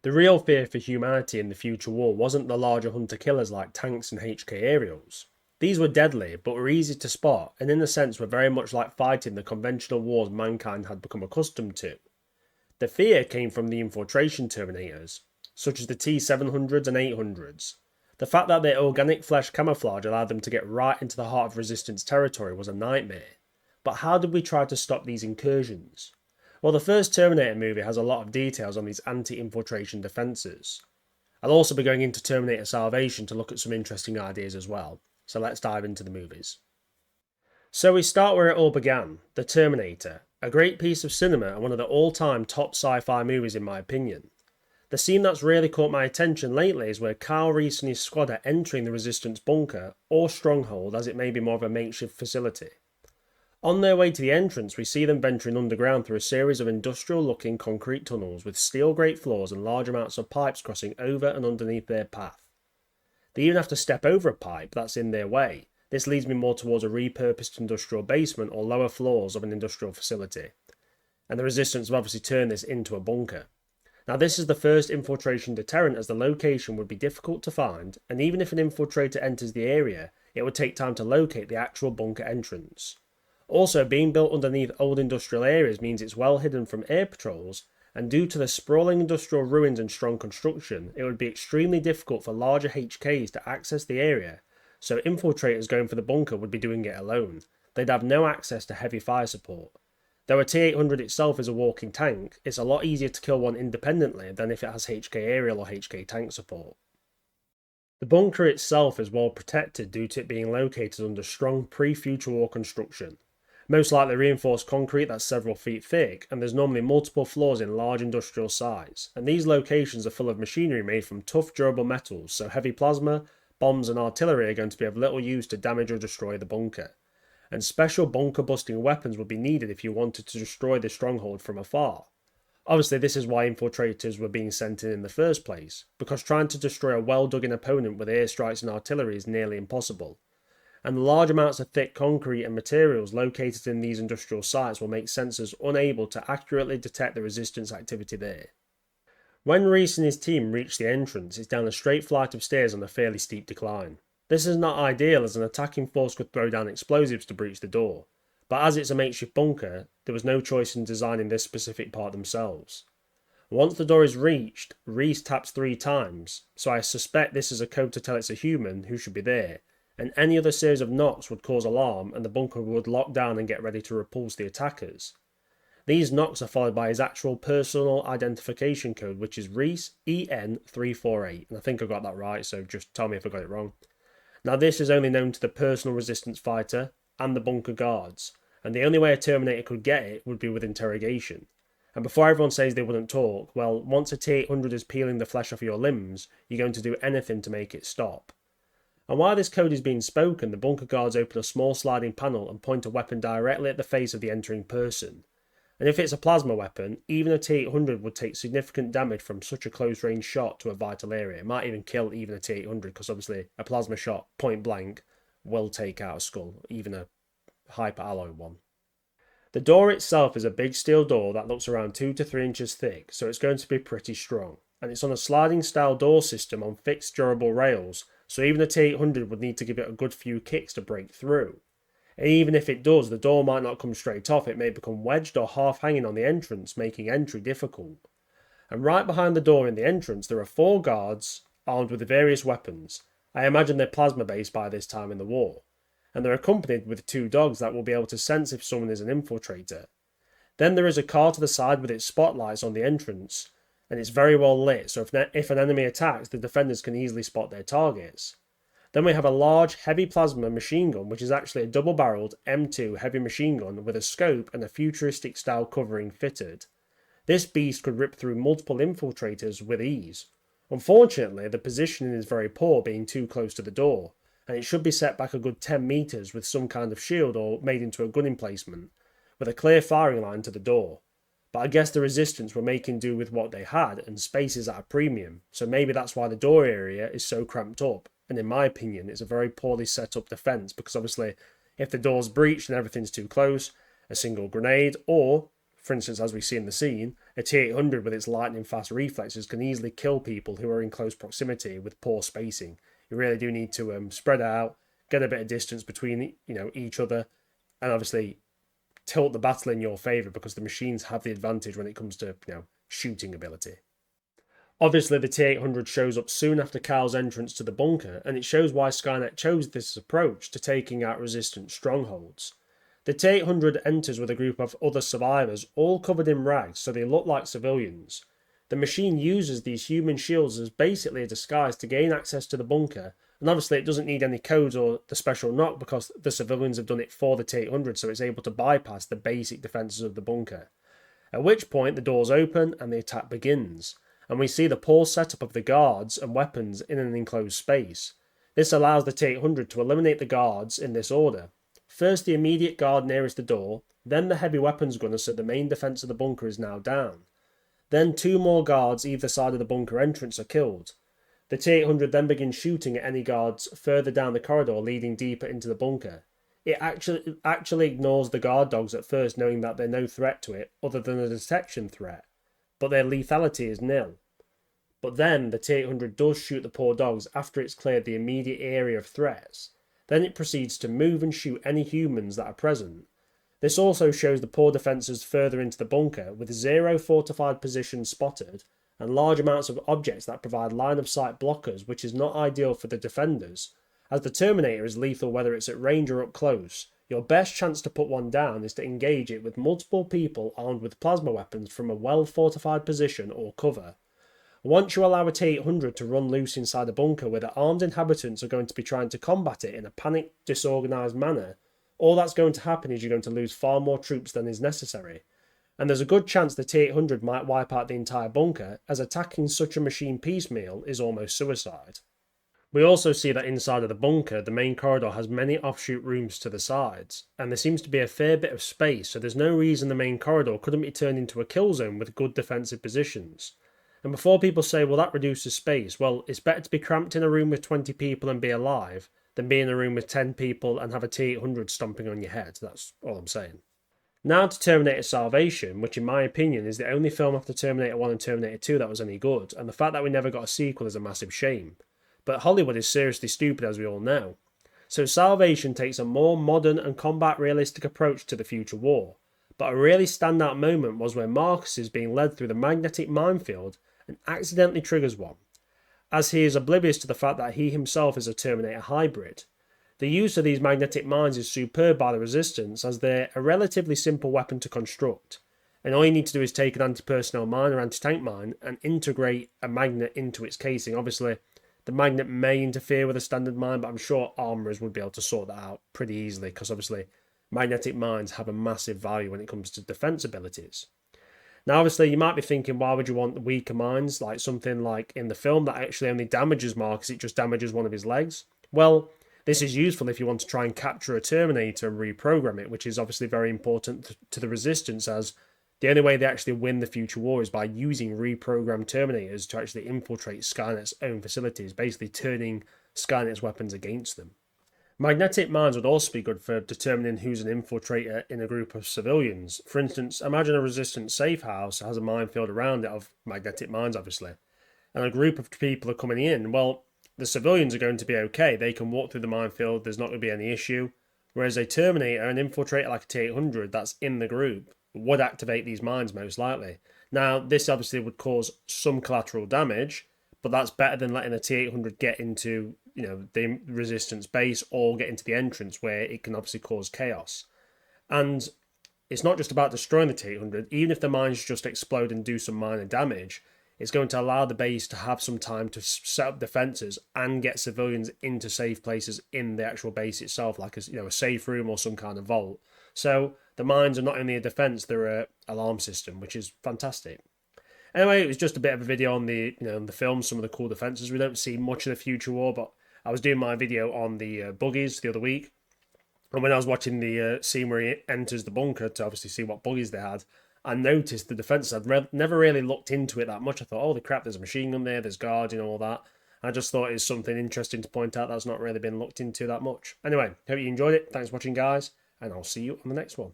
The real fear for humanity in the future war wasn't the larger hunter-killers like tanks and HK aerials. These were deadly, but were easy to spot, and in a sense were very much like fighting the conventional wars mankind had become accustomed to. The fear came from the infiltration Terminators, such as the T-700s and 800s. The fact that their organic flesh camouflage allowed them to get right into the heart of Resistance territory was a nightmare. But how did we try to stop these incursions? Well, the first Terminator movie has a lot of details on these anti-infiltration defences. I'll also be going into Terminator Salvation to look at some interesting ideas as well, so let's dive into the movies. So we start where it all began, the Terminator, a great piece of cinema and one of the all-time top sci-fi movies in my opinion. The scene that's really caught my attention lately is where Kyle Reese and his squad are entering the Resistance bunker, or stronghold as it may be more of a makeshift facility. On their way to the entrance, we see them venturing underground through a series of industrial-looking concrete tunnels with steel grate floors and large amounts of pipes crossing over and underneath their path. They even have to step over a pipe that's in their way. This leads me more towards a repurposed industrial basement or lower floors of an industrial facility. And the Resistance have obviously turned this into a bunker. Now this is the first infiltration deterrent as the location would be difficult to find, and even if an infiltrator enters the area, it would take time to locate the actual bunker entrance. Also, being built underneath old industrial areas means it's well hidden from air patrols, and due to the sprawling industrial ruins and strong construction, it would be extremely difficult for larger HKs to access the area, so infiltrators going for the bunker would be doing it alone. They'd have no access to heavy fire support. Though a T-800 itself is a walking tank, it's a lot easier to kill one independently than if it has HK aerial or HK tank support. The bunker itself is well protected due to it being located under strong pre-future war construction. Most likely reinforced concrete that's several feet thick, and there's normally multiple floors in large industrial size, and these locations are full of machinery made from tough durable metals, so heavy plasma, bombs and artillery are going to be of little use to damage or destroy the bunker. And special bunker busting weapons would be needed if you wanted to destroy the stronghold from afar. Obviously this is why infiltrators were being sent in the first place, because trying to destroy a well dug in opponent with airstrikes and artillery is nearly impossible. And the large amounts of thick concrete and materials located in these industrial sites will make sensors unable to accurately detect the resistance activity there. When Reese and his team reach the entrance, it's down a straight flight of stairs on a fairly steep decline. This is not ideal as an attacking force could throw down explosives to breach the door, but as it's a makeshift bunker, there was no choice in designing this specific part themselves. Once the door is reached, Reese taps 3 times, so I suspect this is a code to tell it's a human who should be there, and any other series of knocks would cause alarm and the bunker would lock down and get ready to repulse the attackers. These knocks are followed by his actual personal identification code, which is Reese EN348, and I think I got that right, so just tell me if I got it wrong. Now this is only known to the personal resistance fighter and the bunker guards, and the only way a Terminator could get it would be with interrogation. And before everyone says they wouldn't talk, well, once a T-800 is peeling the flesh off your limbs, you're going to do anything to make it stop. And while this code is being spoken, the bunker guards open a small sliding panel and point a weapon directly at the face of the entering person. And if it's a plasma weapon, even a T-800 would take significant damage from such a close-range shot to a vital area. It might even kill even a T-800, because obviously a plasma shot, point blank, will take out a skull, even a hyper-alloy one. The door itself is a big steel door that looks around 2 to 3 inches thick, so it's going to be pretty strong. And it's on a sliding style door system on fixed durable rails, so even a T-800 would need to give it a good few kicks to break through. And even if it does, the door might not come straight off, it may become wedged or half hanging on the entrance, making entry difficult. And right behind the door in the entrance there are 4 guards, armed with various weapons. I imagine they're plasma based by this time in the war. And they're accompanied with 2 dogs that will be able to sense if someone is an infiltrator. Then there is a car to the side with its spotlights on the entrance, and it's very well lit, so if an enemy attacks, the defenders can easily spot their targets. Then we have a large, heavy plasma machine gun, which is actually a double-barreled M2 heavy machine gun with a scope and a futuristic style covering fitted. This beast could rip through multiple infiltrators with ease. Unfortunately, the positioning is very poor, being too close to the door, and it should be set back a good 10 metres with some kind of shield or made into a gun emplacement, with a clear firing line to the door. But I guess the resistance were making do with what they had, and space is at a premium, so maybe that's why the door area is so cramped up, and in my opinion it's a very poorly set up defence, because obviously if the door's breached and everything's too close, a single grenade, or, for instance as we see in the scene, A T-800 with its lightning-fast reflexes can easily kill people who are in close proximity with poor spacing. You really do need to spread out, get a bit of distance between each other, and obviously tilt the battle in your favour because the machines have the advantage when it comes to shooting ability. Obviously, the T-800 shows up soon after Kyle's entrance to the bunker, and it shows why Skynet chose this approach to taking out resistant strongholds. The T-800 enters with a group of other survivors, all covered in rags, so they look like civilians. The machine uses these human shields as basically a disguise to gain access to the bunker, and obviously it doesn't need any codes or the special knock because the civilians have done it for the T-800, so it's able to bypass the basic defences of the bunker. At which point the doors open and the attack begins, and we see the poor setup of the guards and weapons in an enclosed space. This allows the T-800 to eliminate the guards in this order. First the immediate guard nearest the door, then the heavy weapons gunner, so the main defence of the bunker is now down. Then 2 more guards either side of the bunker entrance are killed. The T-800 then begins shooting at any guards further down the corridor leading deeper into the bunker. It actually ignores the guard dogs at first, knowing that they're no threat to it other than a detection threat, but their lethality is nil. But then the T-800 does shoot the poor dogs after it's cleared the immediate area of threats. Then it proceeds to move and shoot any humans that are present. This also shows the poor defences further into the bunker, with 0 fortified positions spotted, and large amounts of objects that provide line of sight blockers, which is not ideal for the defenders, as the Terminator is lethal whether it's at range or up close. Your best chance to put one down is to engage it with multiple people armed with plasma weapons from a well fortified position or cover. Once you allow a T-800 to run loose inside a bunker where the armed inhabitants are going to be trying to combat it in a panicked, disorganised manner, all that's going to happen is you're going to lose far more troops than is necessary. And there's a good chance the T-800 might wipe out the entire bunker, as attacking such a machine piecemeal is almost suicide. We also see that inside of the bunker, the main corridor has many offshoot rooms to the sides, and there seems to be a fair bit of space, so there's no reason the main corridor couldn't be turned into a kill zone with good defensive positions. And before people say, well, that reduces space, well, it's better to be cramped in a room with 20 people and be alive than be in a room with 10 people and have a T-800 stomping on your head. That's all I'm saying. Now to Terminator Salvation, which in my opinion is the only film after Terminator 1 and Terminator 2 that was any good, and the fact that we never got a sequel is a massive shame. But Hollywood is seriously stupid, as we all know. So Salvation takes a more modern and combat realistic approach to the future war. But a really standout moment was when Marcus is being led through the magnetic minefield and accidentally triggers one, as he is oblivious to the fact that he himself is a Terminator hybrid. The use of these magnetic mines is superb by the Resistance, as they're a relatively simple weapon to construct, and all you need to do is take an anti-personnel mine or anti-tank mine and integrate a magnet into its casing. Obviously, the magnet may interfere with a standard mine, but I'm sure armourers would be able to sort that out pretty easily, because obviously magnetic mines have a massive value when it comes to defence abilities. Now, obviously, you might be thinking, why would you want weaker mines, like something like in the film that actually only damages Marcus, it just damages one of his legs? Well, this is useful if you want to try and capture a Terminator and reprogram it, which is obviously very important to the Resistance, as the only way they actually win the future war is by using reprogrammed Terminators to actually infiltrate Skynet's own facilities, basically turning Skynet's weapons against them. Magnetic mines would also be good for determining who's an infiltrator in a group of civilians. For instance, imagine a Resistance safe house has a minefield around it of magnetic mines, obviously, and a group of people are coming in. Well, the civilians are going to be okay. They can walk through the minefield, there's not going to be any issue. Whereas a Terminator, an infiltrator like a T-800 that's in the group, would activate these mines most likely. Now, this obviously would cause some collateral damage, but that's better than letting a T-800 get into the Resistance base or get into the entrance where it can obviously cause chaos. And it's not just about destroying the T-800. Even if the mines just explode and do some minor damage, it's going to allow the base to have some time to set up defences and get civilians into safe places in the actual base itself, like a safe room or some kind of vault. So the mines are not only a defence, they're an alarm system, which is fantastic. Anyway, it was just a bit of a video on the film, some of the cool defences. We don't see much of the future war, but I was doing my video on the buggies the other week, and when I was watching the scene where he enters the bunker to obviously see what buggies they had, I noticed the defences. I'd never really looked into it that much. I thought, holy crap, there's a machine gun there, there's guards, all that. I just thought it's something interesting to point out that's not really been looked into that much. Anyway, hope you enjoyed it. Thanks for watching, guys, and I'll see you on the next one.